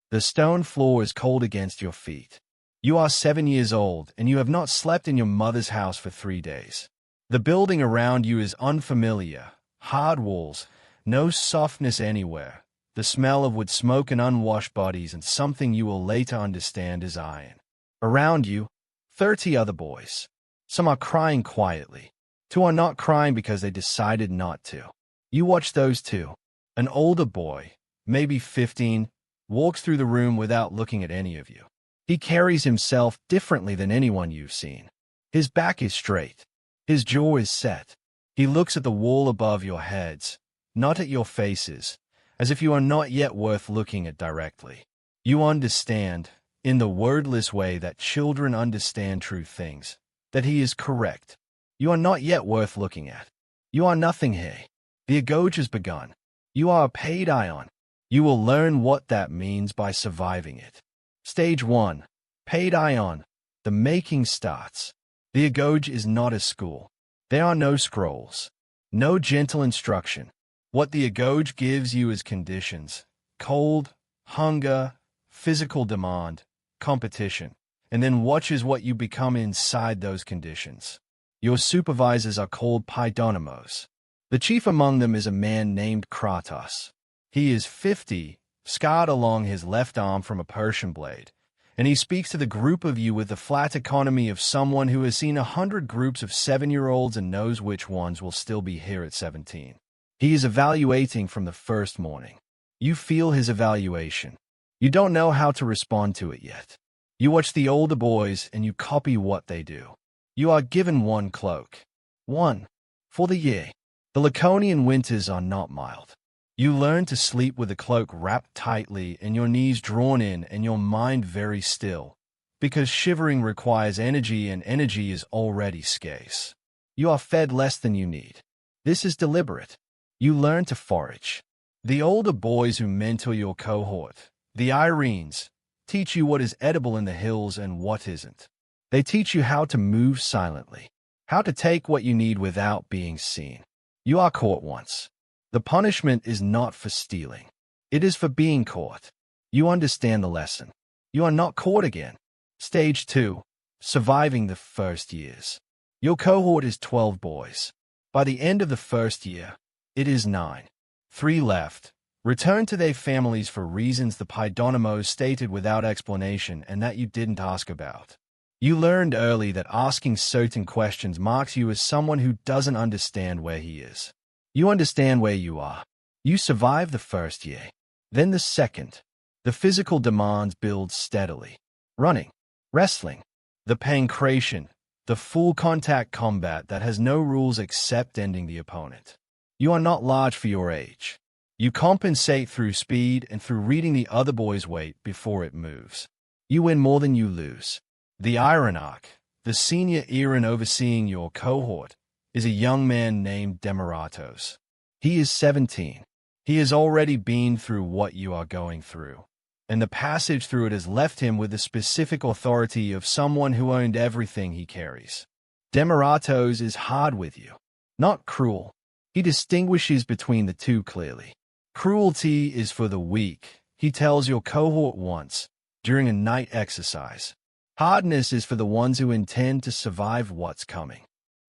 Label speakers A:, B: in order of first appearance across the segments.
A: The stone floor is cold against your feet. You are 7 years old, and you have not slept in your mother's house for 3 days. The building around you is unfamiliar. Hard walls, no softness anywhere, the smell of wood smoke and unwashed bodies, and something you will later understand is iron. Around you, 30 other boys. Some are crying quietly. 2 are not crying because they decided not to. You watch those 2. An older boy, maybe 15, walks through the room without looking at any of you. He carries himself differently than anyone you've seen. His back is straight. His jaw is set. He looks at the wall above your heads, not at your faces, as if you are not yet worth looking at directly. You understand, in the wordless way that children understand true things, that he is correct. You are not yet worth looking at. You are nothing here. The Agoge has begun. You are a paid ion. You will learn what that means by surviving it. Stage 1. Paid ion. The making starts. The Agoge is not a school. There are no scrolls. No gentle instruction. What the Agoge gives you is conditions. Cold, hunger, physical demand, competition, and then watches what you become inside those conditions. Your supervisors are called Paidonomos. The chief among them is a man named Kratos. He is 50, scarred along his left arm from a Persian blade, and he speaks to the group of you with the flat economy of someone who has seen 100 groups of 7-year-olds and knows which ones will still be here at 17. He is evaluating from the first morning. You feel his evaluation. You don't know how to respond to it yet. You watch the older boys and you copy what they do. You are given 1 cloak. 1. For the year. The Laconian winters are not mild. You learn to sleep with the cloak wrapped tightly and your knees drawn in and your mind very still, because shivering requires energy and energy is already scarce. You are fed less than you need. This is deliberate. You learn to forage. The older boys who mentor your cohort, the Irenes, teach you what is edible in the hills and what isn't. They teach you how to move silently, how to take what you need without being seen. You are caught once. The punishment is not for stealing. It is for being caught. You understand the lesson. You are not caught again. Stage 2. Surviving the first years. Your cohort is 12 boys. By the end of the first year, it is 9. 3 left. Return to their families for reasons the Paidonomos stated without explanation and that you didn't ask about. You learned early that asking certain questions marks you as someone who doesn't understand where he is. You understand where you are. You survive the first year. Then the second. The physical demands build steadily. Running, wrestling, the pancration, the full contact combat that has no rules except ending the opponent. You are not large for your age. You compensate through speed and through reading the other boy's weight before it moves. You win more than you lose. The Ironarch, the senior Iran overseeing your cohort, is a young man named Demaratos. He is 17. He has already been through what you are going through, and the passage through it has left him with the specific authority of someone who owned everything he carries. Demaratos is hard with you, not cruel. He distinguishes between the two clearly. Cruelty is for the weak, he tells your cohort once, during a night exercise. Hardness is for the ones who intend to survive what's coming.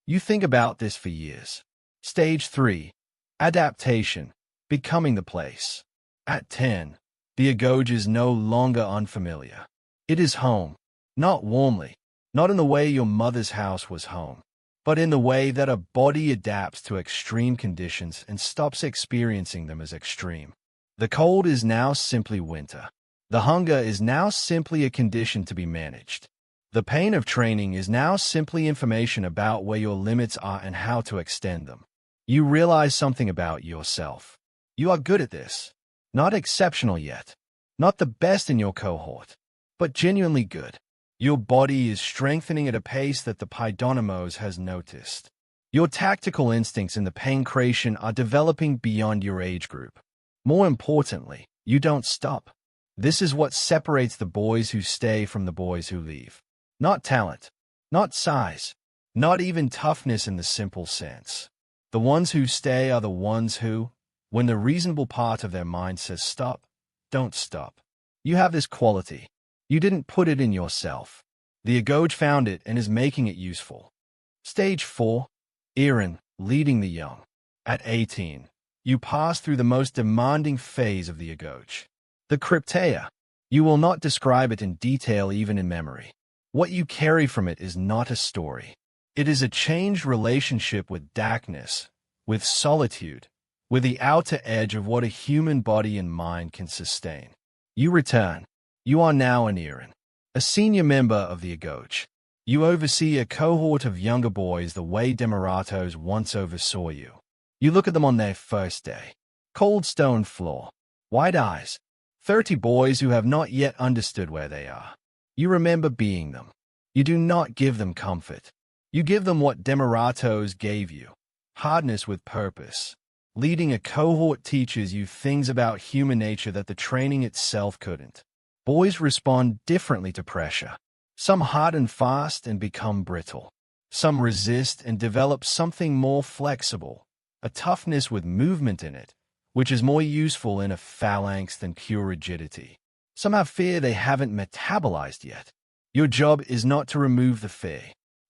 A: You think about this for years. Stage 3. Adaptation. Becoming the place. At 10, the Agoge is no longer unfamiliar. It is home. Not warmly. Not in the way your mother's house was home, but in the way that a body adapts to extreme conditions and stops experiencing them as extreme. The cold is now simply winter. The hunger is now simply a condition to be managed. The pain of training is now simply information about where your limits are and how to extend them. You realize something about yourself. You are good at this. Not exceptional yet. Not the best in your cohort, but genuinely good. Your body is strengthening at a pace that the Paidonomos has noticed. Your tactical instincts in the pancration are developing beyond your age group. More importantly, you don't stop. This is what separates the boys who stay from the boys who leave. Not talent, not size, not even toughness in the simple sense. The ones who stay are the ones who, when the reasonable part of their mind says stop, don't stop. You have this quality. You didn't put it in yourself. The Agoge found it and is making it useful. Stage 4. Erin, leading the young. At 18, you pass through the most demanding phase of the Agoge. The Crypteia. You will not describe it in detail even in memory. What you carry from it is not a story. It is a changed relationship with darkness, with solitude, with the outer edge of what a human body and mind can sustain. You return. You are now an Erin, a senior member of the Agoge. You oversee a cohort of younger boys the way Demaratos once oversaw you. You look at them on their first day. Cold stone floor. White eyes. 30 boys who have not yet understood where they are. You remember being them. You do not give them comfort. You give them what Demaratos gave you. Hardness with purpose. Leading a cohort teaches you things about human nature that the training itself couldn't. Boys respond differently to pressure. Some harden fast and become brittle. Some resist and develop something more flexible, a toughness with movement in it, which is more useful in a phalanx than pure rigidity. Some have fear they haven't metabolized yet. Your job is not to remove the fear.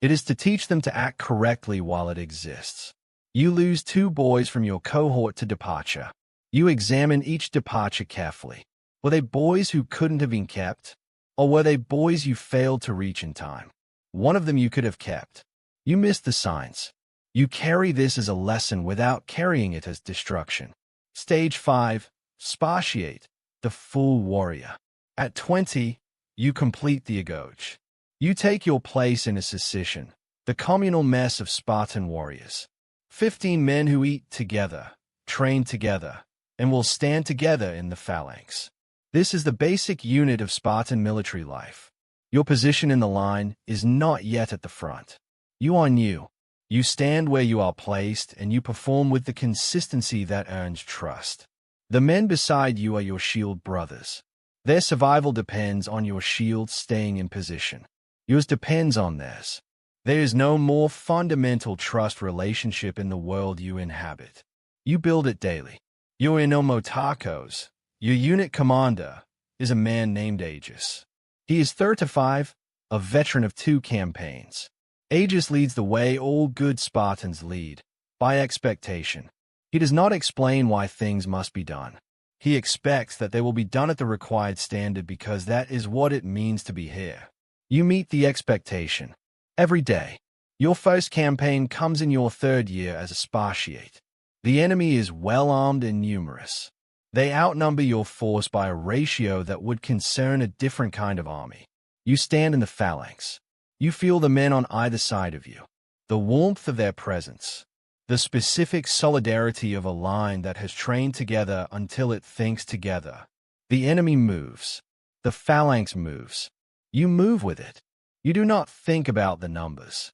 A: It is to teach them to act correctly while it exists. You lose 2 boys from your cohort to departure. You examine each departure carefully. Were they boys who couldn't have been kept? Or were they boys you failed to reach in time? One of them you could have kept. You missed the signs. You carry this as a lesson without carrying it as destruction. Stage 5. Spartiate, the full warrior. At 20, you complete the Agoge. You take your place in a secession, the communal mess of Spartan warriors. 15 men who eat together, train together, and will stand together in the phalanx. This is the basic unit of Spartan military life. Your position in the line is not yet at the front. You are new. You stand where you are placed, and you perform with the consistency that earns trust. The men beside you are your shield brothers. Their survival depends on your shield staying in position. Yours depends on theirs. There is no more fundamental trust relationship in the world you inhabit. You build it daily. Your Inomotakos, your unit commander, is a man named Aegis. He is 35, a veteran of 2 campaigns. Aegis leads the way all good Spartans lead, by expectation. He does not explain why things must be done. He expects that they will be done at the required standard because that is what it means to be here. You meet the expectation. Every day. Your first campaign comes in your 3rd year as a Spartiate. The enemy is well-armed and numerous. They outnumber your force by a ratio that would concern a different kind of army. You stand in the phalanx. You feel the men on either side of you. The warmth of their presence. The specific solidarity of a line that has trained together until it thinks together. The enemy moves. The phalanx moves. You move with it. You do not think about the numbers.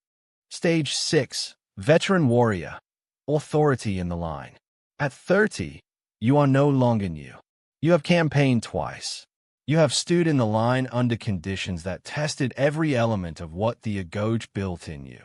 A: Stage 6. Veteran warrior. Authority in the line. At 30, you are no longer new. You have campaigned twice. You have stood in the line under conditions that tested every element of what the Agoge built in you.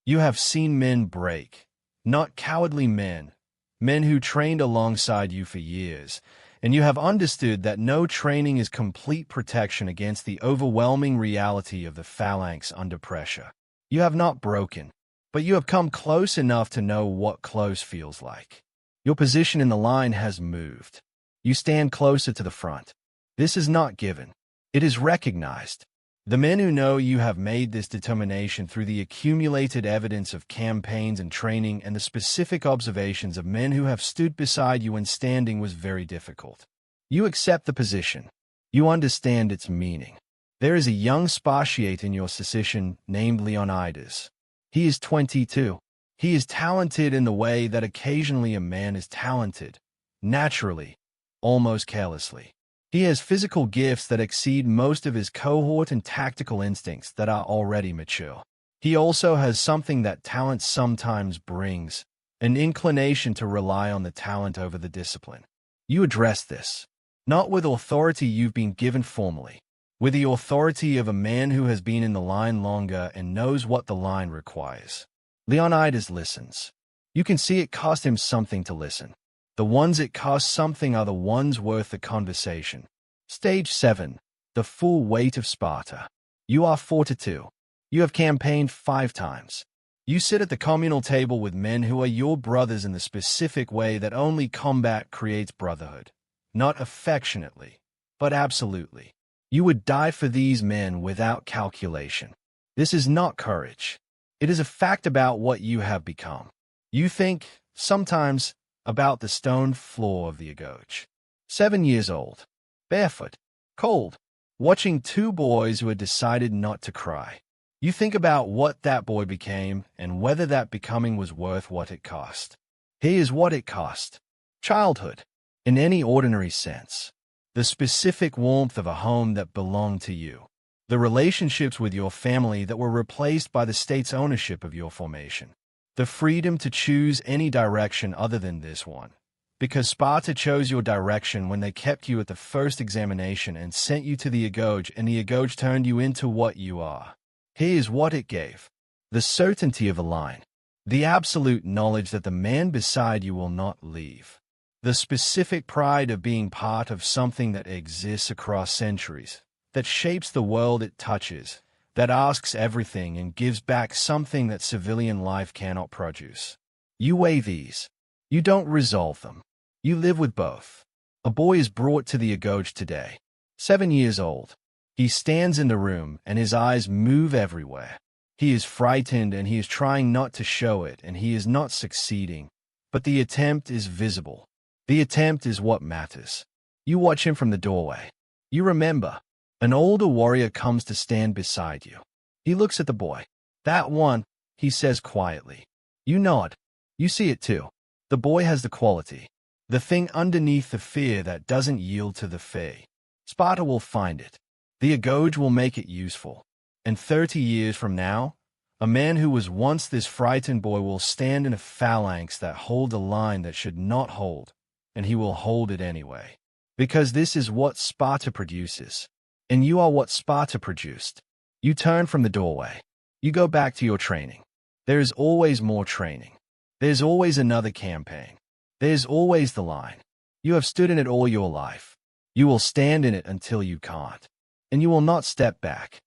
A: You have seen men break, not cowardly men, men who trained alongside you for years, and you have understood that no training is complete protection against the overwhelming reality of the phalanx under pressure. You have not broken, but you have come close enough to know what close feels like. Your position in the line has moved. You stand closer to the front. This is not given. It is recognized. The men who know you have made this determination through the accumulated evidence of campaigns and training and the specific observations of men who have stood beside you when standing was very difficult. You accept the position. You understand its meaning. There is a young Spartiate in your secession named Leonidas. He is 22. He is talented in the way that occasionally a man is talented, naturally, almost carelessly. He has physical gifts that exceed most of his cohort and tactical instincts that are already mature. He also has something that talent sometimes brings, an inclination to rely on the talent over the discipline. You address this, not with authority you've been given formally, with the authority of a man who has been in the line longer and knows what the line requires. Leonidas listens. You can see it cost him something to listen. The ones it costs something are the ones worth the conversation. Stage 7. The full weight of Sparta. You are 42. You have campaigned 5 times. You sit at the communal table with men who are your brothers in the specific way that only combat creates brotherhood. Not affectionately, but absolutely. You would die for these men without calculation. This is not courage. It is a fact about what you have become. You think, sometimes, about the stone floor of the Agoge. 7 years old. Barefoot. Cold. Watching 2 boys who had decided not to cry. You think about what that boy became and whether that becoming was worth what it cost. Here's what it cost. Childhood. In any ordinary sense. The specific warmth of a home that belonged to you. The relationships with your family that were replaced by the state's ownership of your formation. The freedom to choose any direction other than this one. Because Sparta chose your direction when they kept you at the first examination and sent you to the Agoge, and the Agoge turned you into what you are. Here's what it gave. The certainty of a line. The absolute knowledge that the man beside you will not leave. The specific pride of being part of something that exists across centuries, that shapes the world it touches, that asks everything and gives back something that civilian life cannot produce. You weigh these. You don't resolve them. You live with both. A boy is brought to the Agoge today. 7 years old. He stands in the room and his eyes move everywhere. He is frightened and he is trying not to show it and he is not succeeding. But the attempt is visible. The attempt is what matters. You watch him from the doorway. You remember. An older warrior comes to stand beside you. He looks at the boy. That one, he says quietly. You nod. You see it too. The boy has the quality. The thing underneath the fear that doesn't yield to the fee. Sparta will find it. The Agoge will make it useful. And 30 years from now, a man who was once this frightened boy will stand in a phalanx that hold a line that should not hold, and he will hold it anyway. Because this is what Sparta produces. And you are what Sparta produced. You turn from the doorway. You go back to your training. There is always more training. There's always another campaign. There's always the line. You have stood in it all your life. You will stand in it until you can't. And you will not step back.